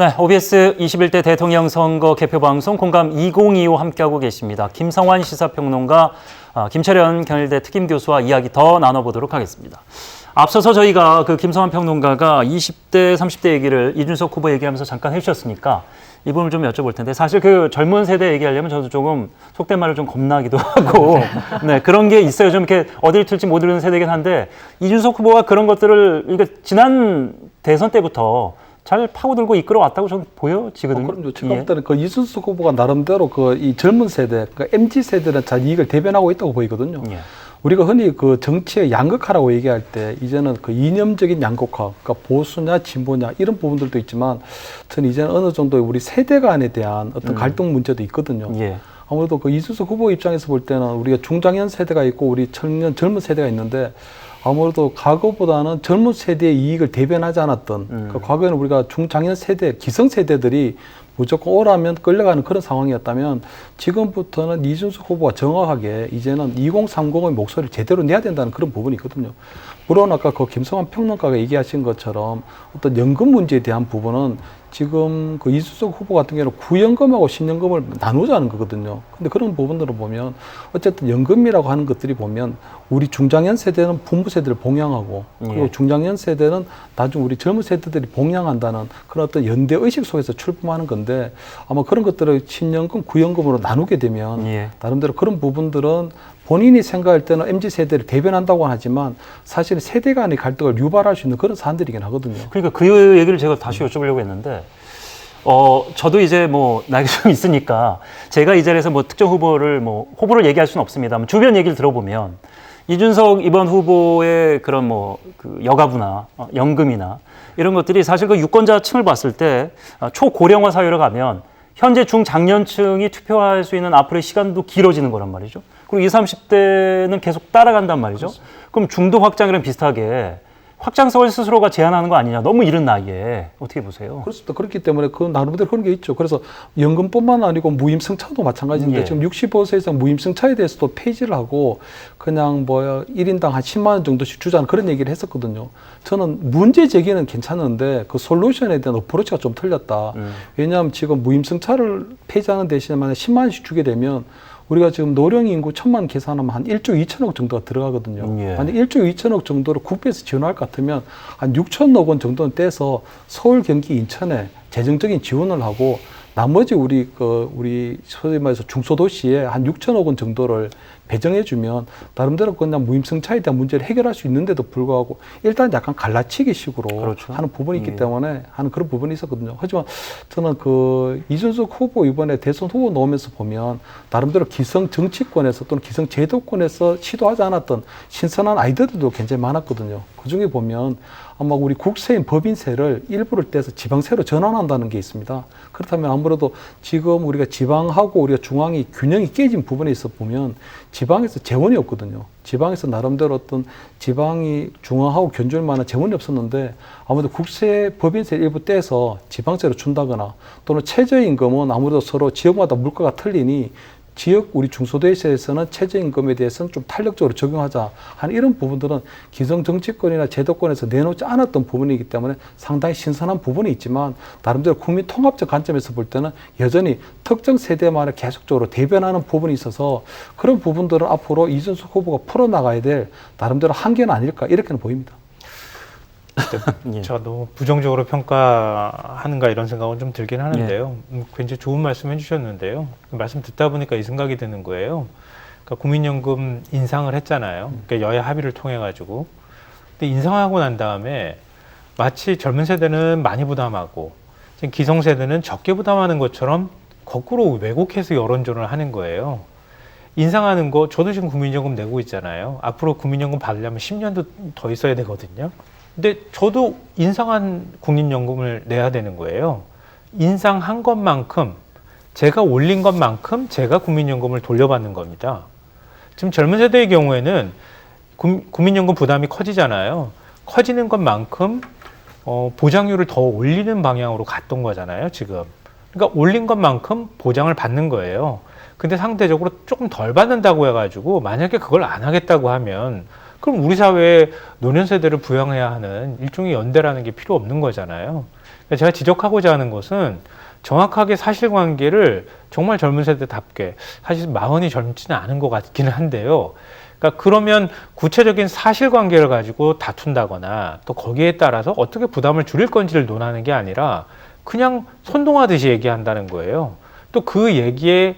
네, OBS 21대 대통령 선거 개표 방송 공감 2025 함께하고 계십니다. 김성환 시사평론가, 김철현 경일대 특임교수와 이야기 더 나눠보도록 하겠습니다. 앞서서 저희가 그 김성환 평론가가 20대, 30대 얘기를 이준석 후보 얘기하면서 잠깐 해주셨으니까 이 부분을 좀 여쭤볼 텐데, 사실 그 젊은 세대 얘기하려면 저도 조금 속된 말을 좀 겁나기도 하고 네, 그런 게 있어요. 좀 이렇게 어디를 틀지 모르는 세대긴 한데, 이준석 후보가 그런 것들을 그러니까 지난 대선 때부터 잘 파고들고 이끌어왔다고 저는 보여지거든요. 그럼요. 제가 볼 때는 그 이준석 후보가 나름대로 그 이 젊은 세대, 그 MZ 세대는 잘 이익을 대변하고 있다고 보이거든요. 예. 우리가 흔히 그 정치의 양극화라고 얘기할 때 이제는 그 이념적인 양극화, 그러니까 보수냐 진보냐 이런 부분들도 있지만, 저는 이제는 어느 정도 우리 세대 간에 대한 어떤 갈등 문제도 있거든요. 예. 아무래도 그 이준석 후보 입장에서 볼 때는 우리가 중장년 세대가 있고 우리 청년 젊은 세대가 있는데, 아무래도 과거보다는 젊은 세대의 이익을 대변하지 않았던, 그러니까 과거에는 우리가 중장년 세대, 기성세대들이 무조건 오라면 끌려가는 그런 상황이었다면, 지금부터는 이준석 후보가 정확하게 이제는 2030의 목소리를 제대로 내야 된다는 그런 부분이 있거든요. 물론 아까 그 김성환 평론가가 얘기하신 것처럼 어떤 연금 문제에 대한 부분은 지금 그 이준석 후보 같은 경우는 구연금하고 신연금을 나누자는 거거든요. 근데 그런 부분들을 보면 어쨌든 연금이라고 하는 것들이 보면 우리 중장년 세대는 부모 세대를 봉양하고, 그리고 중장년 세대는 나중 우리 젊은 세대들이 봉양한다는 그런 어떤 연대 의식 속에서 출범하는 건데, 아마 그런 것들을 신연금, 구연금으로 나누게 되면 나름대로 그런 부분들은 본인이 생각할 때는 MZ세대를 대변한다고 하지만 사실은 세대 간의 갈등을 유발할 수 있는 그런 사안들이긴 하거든요. 그러니까 그 얘기를 제가 다시 여쭤보려고 했는데, 저도 이제 뭐 나이가 좀 있으니까 제가 이 자리에서 뭐 특정 후보를 얘기할 수는 없습니다만, 주변 얘기를 들어보면 이준석 이번 후보의 그런 뭐 그 여가부나 연금이나 이런 것들이 사실 그 유권자층을 봤을 때 초고령화 사회로 가면 현재 중장년층이 투표할 수 있는 앞으로의 시간도 길어지는 거란 말이죠. 그리고 20, 30대는 계속 따라간단 말이죠. 그렇습니다. 그럼 중도 확장이랑 비슷하게 확장성을 스스로가 제한하는 거 아니냐. 너무 이른 나이에. 어떻게 보세요? 그렇습니다. 그렇기 때문에 그 나름대로 그런 게 있죠. 그래서 연금뿐만 아니고 무임승차도 마찬가지인데, 지금 65세 이상 무임승차에 대해서도 폐지를 하고 그냥 뭐 1인당 한 10만 원 정도씩 주자는 그런 얘기를 했었거든요. 저는 문제 제기는 괜찮은데 그 솔루션에 대한 어프로치가 좀 틀렸다. 왜냐하면 지금 무임승차를 폐지하는 대신에 만약 10만 원씩 주게 되면 우리가 지금 노령 인구 1,000만 계산하면 한 1조 2천억 정도가 들어가거든요. 만약 1조 2천억 정도를 국비에서 지원할 것 같으면 한 6천억 원 정도는 떼서 서울, 경기, 인천에 재정적인 지원을 하고, 나머지 우리 소위 말해서 중소도시에 한 6천억 원 정도를 배정해주면 나름대로 그냥 무임승차에 대한 문제를 해결할 수 있는데도 불구하고 일단 약간 갈라치기 식으로 하는 부분이 있기 때문에 하는 그런 부분이 있었거든요. 하지만 저는 그 이준석 후보 이번에 대선 후보 나오면서 보면 나름대로 기성 정치권에서 또는 기성 제도권에서 시도하지 않았던 신선한 아이디어들도 굉장히 많았거든요. 그 중에 보면 아마 우리 국세인 법인세를 일부를 떼서 지방세로 전환한다는 게 있습니다. 그렇다면 아무래도 지금 우리가 지방하고 우리가 중앙이 균형이 깨진 부분에 있어 보면 지방에서 재원이 없거든요. 지방에서 나름대로 어떤 지방이 중앙하고 견줄 만한 재원이 없었는데, 아무래도 국세 법인세 일부 떼서 지방세로 준다거나, 또는 최저임금은 아무래도 서로 지역마다 물가가 틀리니 지역 우리 중소도시에서는 최저임금에 대해서는 좀 탄력적으로 적용하자 하는 이런 부분들은 기성 정치권이나 제도권에서 내놓지 않았던 부분이기 때문에 상당히 신선한 부분이 있지만, 나름대로 국민 통합적 관점에서 볼 때는 여전히 특정 세대만을 계속적으로 대변하는 부분이 있어서 그런 부분들은 앞으로 이준석 후보가 풀어나가야 될 나름대로 한계는 아닐까, 이렇게는 보입니다. 제가 너무 부정적으로 평가하는가 이런 생각은 좀 들긴 하는데요. 굉장히 좋은 말씀 해주셨는데요. 말씀 듣다 보니까 이 생각이 드는 거예요. 그러니까 국민연금 인상을 했잖아요. 그러니까 여야 합의를 통해 가지고. 근데 인상하고 난 다음에 마치 젊은 세대는 많이 부담하고 지금 기성세대는 적게 부담하는 것처럼 거꾸로 왜곡해서 여론전을 하는 거예요. 인상하는 거, 저도 지금 국민연금 내고 있잖아요. 앞으로 국민연금 받으려면 10년도 더 있어야 되거든요. 근데 저도 인상한 국민연금을 내야 되는 거예요. 인상한 것만큼, 제가 올린 것만큼 제가 국민연금을 돌려받는 겁니다. 지금 젊은 세대의 경우에는 국민연금 부담이 커지잖아요. 커지는 것만큼 보장률을 더 올리는 방향으로 갔던 거잖아요, 지금. 그러니까 올린 것만큼 보장을 받는 거예요. 근데 상대적으로 조금 덜 받는다고 해가지고 만약에 그걸 안 하겠다고 하면 그럼 우리 사회에 노년 세대를 부양해야 하는 일종의 연대라는 게 필요 없는 거잖아요. 제가 지적하고자 하는 것은 정확하게 사실관계를 정말 젊은 세대답게, 사실 마흔이 젊지는 않은 것 같기는 한데요. 그러니까 그러면 구체적인 사실관계를 가지고 다툰다거나 또 거기에 따라서 어떻게 부담을 줄일 건지를 논하는 게 아니라 그냥 선동하듯이 얘기한다는 거예요. 또 그 얘기에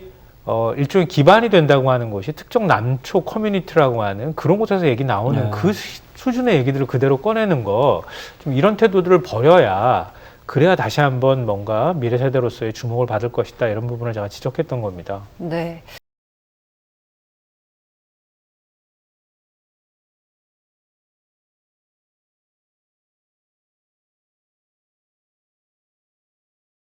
일종의 기반이 된다고 하는 것이 특정 남초 커뮤니티라고 하는 그런 곳에서 얘기 나오는 네. 그 수준의 얘기들을 그대로 꺼내는 거, 좀 이런 태도들을 버려야, 그래야 다시 한번 뭔가 미래 세대로서의 주목을 받을 것이다, 이런 부분을 제가 지적했던 겁니다. 네.